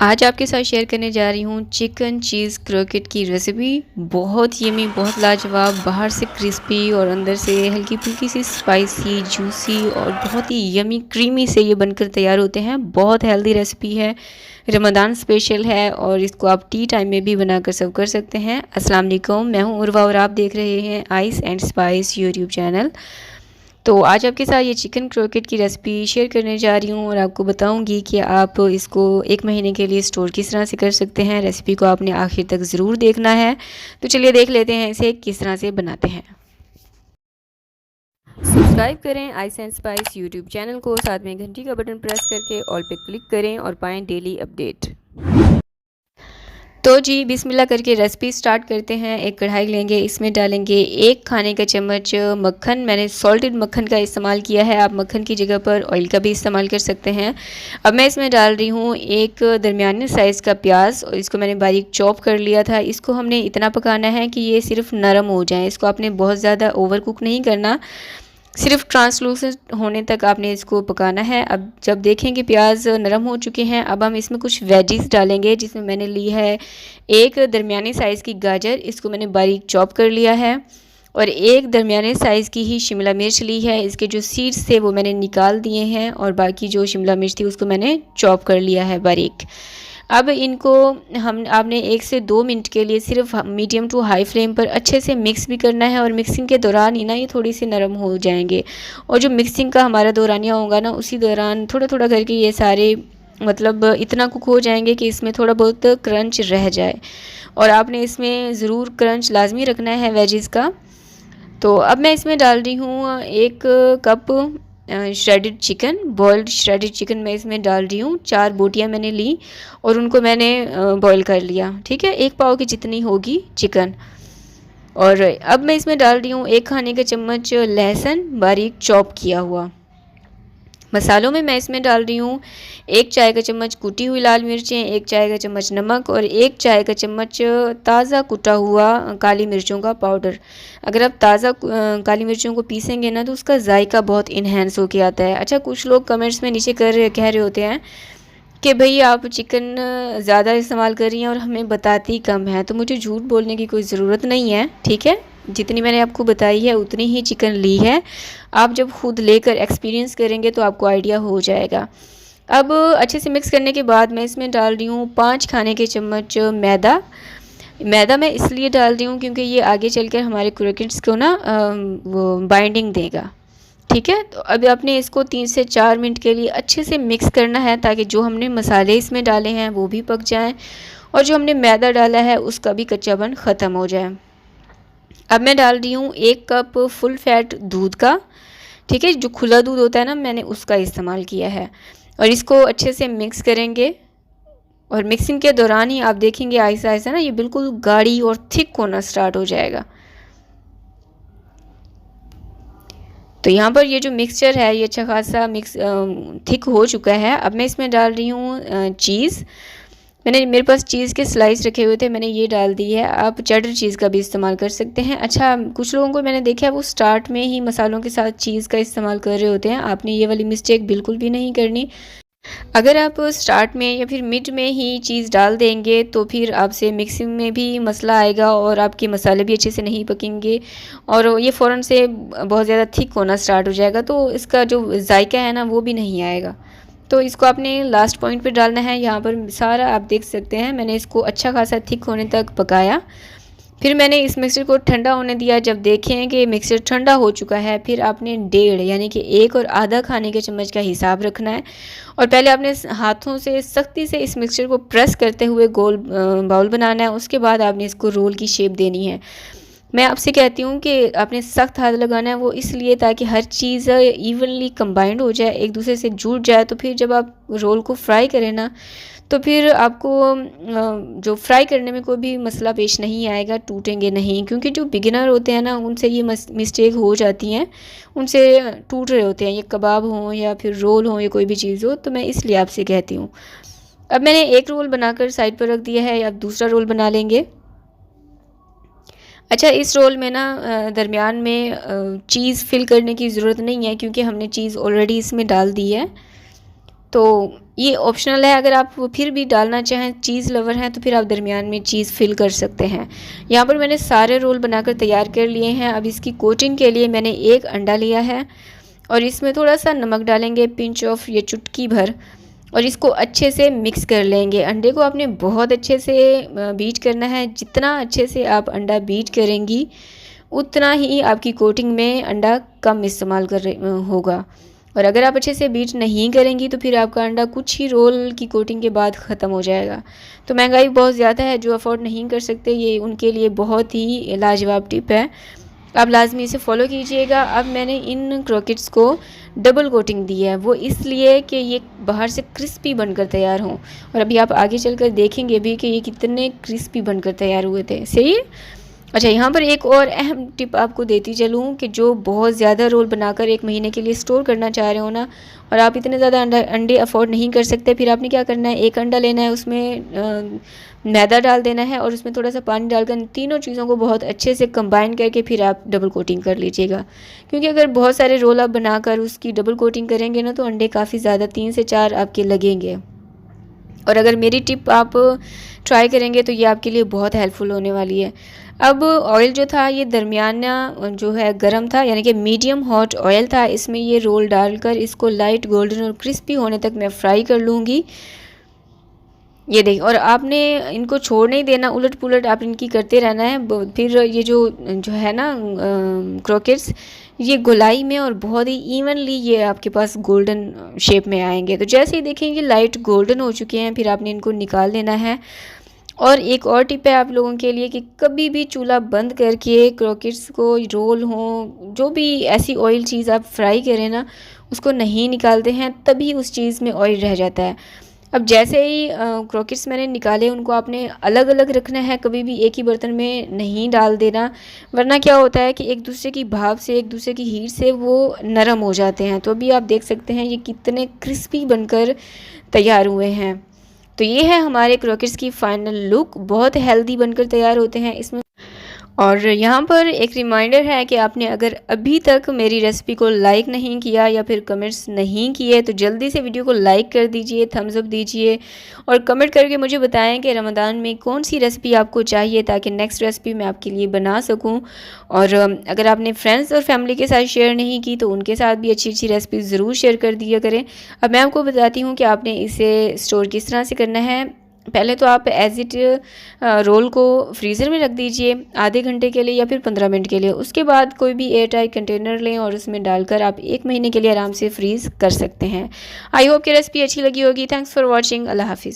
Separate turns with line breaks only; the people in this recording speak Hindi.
आज आपके साथ शेयर करने जा रही हूँ चिकन चीज़ क्रोकेट की रेसिपी। बहुत यमी, बहुत लाजवाब, बाहर से क्रिस्पी और अंदर से हल्की फुल्की सी स्पाइसी, जूसी और बहुत ही यमी क्रीमी से ये बनकर तैयार होते हैं। बहुत हेल्दी रेसिपी है, रमज़ान स्पेशल है और इसको आप टी टाइम में भी बनाकर सर्व कर सकते हैं। अस्सलाम वालेकुम, मैं हूँ उर्वा और आप देख रहे हैं ice and spice YouTube channel. तो आज आपके साथ ये चिकन क्रोकेट की रेसिपी शेयर करने जा रही हूँ और आपको बताऊँगी कि आप इसको 1 महीने के लिए स्टोर किस तरह से कर सकते हैं। रेसिपी को आपने आखिर तक ज़रूर देखना है। तो चलिए देख लेते हैं इसे किस तरह से बनाते हैं। सब्सक्राइब करें ice and spice YouTube channel को, साथ में घंटी का बटन प्रेस करके ऑल पे क्लिक करें और पाएँ डेली अपडेट। तो जी बिस्मिल्लाह करके रेसिपी स्टार्ट करते हैं। एक कढ़ाई लेंगे, इसमें डालेंगे 1 खाने का चम्मच मक्खन। मैंने सॉल्टेड मक्खन का इस्तेमाल किया है, आप मक्खन की जगह पर ऑयल का भी इस्तेमाल कर सकते हैं। अब मैं इसमें डाल रही हूँ 1 दरमियाने साइज़ का प्याज और इसको मैंने बारीक चॉप कर लिया था। इसको हमने इतना पकाना है कि ये सिर्फ नरम हो जाए, इसको आपने बहुत ज़्यादा ओवर कुक नहीं करना, सिर्फ ट्रांसलूसेंट होने तक आपने इसको पकाना है। अब जब देखें कि प्याज नरम हो चुके हैं, अब हम इसमें कुछ वेजिस डालेंगे, जिसमें मैंने ली है 1 दरमियाने साइज़ की गाजर, इसको मैंने बारीक चॉप कर लिया है, और 1 दरमियाने साइज़ की ही शिमला मिर्च ली है। इसके जो सीड्स थे वो मैंने निकाल दिए हैं और बाकी जो शिमला मिर्च थी उसको मैंने चॉप कर लिया है बारीक। अब इनको आपने 1 से 2 मिनट के लिए सिर्फ मीडियम टू हाई फ्लेम पर अच्छे से मिक्स भी करना है, और मिक्सिंग के दौरान ही ना ये थोड़ी सी नरम हो जाएंगे। और जो मिक्सिंग का हमारा दौरानिया होगा ना, उसी दौरान थोड़ा थोड़ा करके ये सारे मतलब इतना कुक हो जाएंगे कि इसमें थोड़ा बहुत क्रंच रह जाए, और आपने इसमें ज़रूर क्रंच लाजमी रखना है वेजिस का। तो अब मैं इसमें डाल रही हूँ 1 cup shredded chicken, boiled shredded chicken मैं इसमें डाल रही हूँ। 4 बोटियाँ मैंने ली और उनको मैंने बॉईल कर लिया, ठीक है, 1 पाव की जितनी होगी चिकन। और अब मैं इसमें डाल रही हूँ 1 खाने का चम्मच लहसुन बारीक चॉप किया हुआ। मसालों में मैं इसमें डाल रही हूँ 1 चाय का चम्मच कुटी हुई लाल मिर्चें, 1 चाय का चम्मच नमक और 1 चाय का चम्मच ताज़ा कुटा हुआ काली मिर्चों का पाउडर। अगर आप ताज़ा काली मिर्चों को पीसेंगे ना तो उसका जायका बहुत इन्हेंस होके आता है। अच्छा, कुछ लोग कमेंट्स में नीचे कह रहे होते हैं कि भाई आप चिकन ज़्यादा इस्तेमाल कर रही हैं और हमें बताती कम है। तो मुझे झूठ बोलने की कोई ज़रूरत नहीं है, ठीक है, जितनी मैंने आपको बताई है उतनी ही चिकन ली है। आप जब खुद लेकर एक्सपीरियंस करेंगे तो आपको आइडिया हो जाएगा। अब अच्छे से मिक्स करने के बाद मैं इसमें डाल रही हूँ 5 खाने के चम्मच मैदा। मैदा मैं इसलिए डाल रही हूँ क्योंकि ये आगे चलकर हमारे क्रोकेट्स को ना वो बाइंडिंग देगा, ठीक है। तो अभी आपने इसको 3 से 4 मिनट के लिए अच्छे से मिक्स करना है, ताकि जो हमने मसाले इसमें डाले हैं वो भी पक जाएं और जो हमने मैदा डाला है उसका भी कच्चापन ख़त्म हो जाए। अब मैं डाल रही हूँ 1 कप फुल फैट दूध का, ठीक है, जो खुला दूध होता है ना, मैंने उसका इस्तेमाल किया है। और इसको अच्छे से मिक्स करेंगे, और मिक्सिंग के दौरान ही आप देखेंगे आहिस्ता आहिस्ता ना ये बिल्कुल गाढ़ी और थिक होना स्टार्ट हो जाएगा। तो यहाँ पर ये जो मिक्सचर है ये अच्छा खासा थिक हो चुका है। अब मैं इसमें डाल रही हूँ चीज़। मेरे पास चीज़ के स्लाइस रखे हुए थे, मैंने ये डाल दी है। आप चेडर चीज़ का भी इस्तेमाल कर सकते हैं। अच्छा, कुछ लोगों को मैंने देखा है वो स्टार्ट में ही मसालों के साथ चीज़ का इस्तेमाल कर रहे होते हैं। आपने ये वाली मिस्टेक बिल्कुल भी नहीं करनी। अगर आप स्टार्ट में या फिर मिड में ही चीज़ डाल देंगे तो फिर आपसे मिक्सिंग में भी मसला आएगा और आपके मसाले भी अच्छे से नहीं पकेंगे और ये फ़ौरन से बहुत ज़्यादा थिक होना स्टार्ट हो जाएगा, तो इसका जो जायका है ना वो भी नहीं आएगा। तो इसको आपने लास्ट पॉइंट पे डालना है। यहाँ पर सारा आप देख सकते हैं मैंने इसको अच्छा खासा थिक होने तक पकाया। फिर मैंने इस मिक्सर को ठंडा होने दिया। जब देखें कि मिक्सर ठंडा हो चुका है, फिर आपने 1.5 यानी कि 1 और आधा खाने के चम्मच का हिसाब रखना है, और पहले आपने हाथों से सख्ती से इस मिक्सचर को प्रेस करते हुए गोल बाउल बनाना है। उसके बाद आपने इसको रोल की शेप देनी है। मैं आपसे कहती हूँ कि आपने सख्त हाथ लगाना है, वो इसलिए ताकि हर चीज़ इवनली कंबाइंड हो जाए, एक दूसरे से जुड़ जाए। तो फिर जब आप रोल को फ्राई करें ना तो फिर आपको जो फ्राई करने में कोई भी मसला पेश नहीं आएगा, टूटेंगे नहीं। क्योंकि जो बिगिनर होते हैं ना उनसे ये मिस्टेक हो जाती हैं, उनसे टूट रहे होते हैं, ये कबाब हों या फिर रोल हों या कोई भी चीज़ हो। तो मैं इसलिए आपसे कहती हूँ। अब मैंने एक रोल बनाकर साइड पर रख दिया है, अब दूसरा रोल बना लेंगे। अच्छा, इस रोल में ना दरमियान में चीज़ फिल करने की ज़रूरत नहीं है, क्योंकि हमने चीज़ ऑलरेडी इसमें डाल दी है। तो ये ऑप्शनल है, अगर आप फिर भी डालना चाहें, चीज़ लवर हैं तो फिर आप दरमियान में चीज़ फिल कर सकते हैं। यहाँ पर मैंने सारे रोल बनाकर तैयार कर लिए हैं। अब इसकी कोटिंग के लिए मैंने एक अंडा लिया है और इसमें थोड़ा सा नमक डालेंगे, पिंच ऑफ, ये चुटकी भर, और इसको अच्छे से मिक्स कर लेंगे। अंडे को आपने बहुत अच्छे से बीट करना है। जितना अच्छे से आप अंडा बीट करेंगी उतना ही आपकी कोटिंग में अंडा कम इस्तेमाल होगा। और अगर आप अच्छे से बीट नहीं करेंगी तो फिर आपका अंडा कुछ ही रोल की कोटिंग के बाद ख़त्म हो जाएगा। तो महंगाई बहुत ज़्यादा है, जो अफोर्ड नहीं कर सकते ये उनके लिए बहुत ही लाजवाब टिप है। आप लाजमी इसे फॉलो कीजिएगा। अब मैंने इन क्रॉकेट्स को डबल कोटिंग दी है, वो इसलिए कि ये बाहर से क्रिस्पी बनकर तैयार हों। और अभी आप आगे चलकर देखेंगे भी कि ये कितने क्रिस्पी बनकर तैयार हुए थे। सही है। अच्छा, यहाँ पर एक और अहम टिप आपको देती चलूँ कि जो बहुत ज़्यादा रोल बनाकर 1 महीने के लिए स्टोर करना चाह रहे हो ना, और आप इतने ज़्यादा अंडे अफोर्ड नहीं कर सकते, फिर आपने क्या करना है, एक अंडा लेना है, उसमें मैदा डाल देना है और उसमें थोड़ा सा पानी डालकर तीनों चीज़ों को बहुत अच्छे से कंबाइन करके फिर आप डबल कोटिंग कर लीजिएगा। क्योंकि अगर बहुत सारे रोल आप बनाकर उसकी डबल कोटिंग करेंगे ना तो अंडे काफ़ी ज़्यादा 3 से 4 आपके लगेंगे। और अगर मेरी टिप आप ट्राई करेंगे तो ये आपके लिए बहुत हेल्पफुल होने वाली है। अब ऑयल जो था ये दरमियाना जो है गरम था, यानी कि मीडियम हॉट ऑयल था। इसमें ये रोल डालकर इसको लाइट गोल्डन और क्रिस्पी होने तक मैं फ्राई कर लूँगी। ये देखिए, और आपने इनको छोड़ नहीं देना, उलट पुलट आप इनकी करते रहना है। फिर ये जो जो है ना क्रोकेट्स, ये गोलाई में और बहुत ही इवनली ये आपके पास गोल्डन शेप में आएंगे। तो जैसे ही देखेंगे लाइट गोल्डन हो चुके हैं, फिर आपने इनको निकाल लेना है। और एक और टिप है आप लोगों के लिए कि कभी भी चूल्हा बंद करके क्रोकेट्स को, रोल हों, जो भी ऐसी ऑयल चीज़ आप फ्राई करें ना, उसको नहीं निकालते हैं, तभी उस चीज़ में ऑयल रह जाता है। अब जैसे ही क्रोकेट्स मैंने निकाले, उनको आपने अलग अलग रखना है, कभी भी एक ही बर्तन में नहीं डाल देना, वरना क्या होता है कि एक दूसरे की भाप से, एक दूसरे की हीट से वो नरम हो जाते हैं। तो अभी आप देख सकते हैं ये कितने क्रिस्पी बनकर तैयार हुए हैं। तो ये है हमारे क्रोकेट्स की फाइनल लुक, बहुत हेल्दी बनकर तैयार होते हैं इसमें। और यहाँ पर एक रिमाइंडर है कि आपने अगर अभी तक मेरी रेसिपी को लाइक नहीं किया या फिर कमेंट्स नहीं किए तो जल्दी से वीडियो को लाइक कर दीजिए, थम्स अप दीजिए और कमेंट करके मुझे बताएं कि रमज़ान में कौन सी रेसिपी आपको चाहिए, ताकि नेक्स्ट रेसिपी मैं आपके लिए बना सकूं। और अगर आपने फ्रेंड्स और फैमिली के साथ शेयर नहीं की तो उनके साथ भी अच्छी अच्छी रेसिपी ज़रूर शेयर कर दिया करें। अब मैं आपको बताती हूँ कि आपने इसे स्टोर किस तरह से करना है। पहले तो आप एज इट रोल को फ्रीज़र में रख दीजिए आधे घंटे के लिए या फिर 15 मिनट के लिए। उसके बाद कोई भी एयर टाइट कंटेनर लें और उसमें डालकर आप 1 महीने के लिए आराम से फ्रीज़ कर सकते हैं। आई होप कि रेसिपी अच्छी लगी होगी। Thanks for watching. अल्लाह हाफिज़।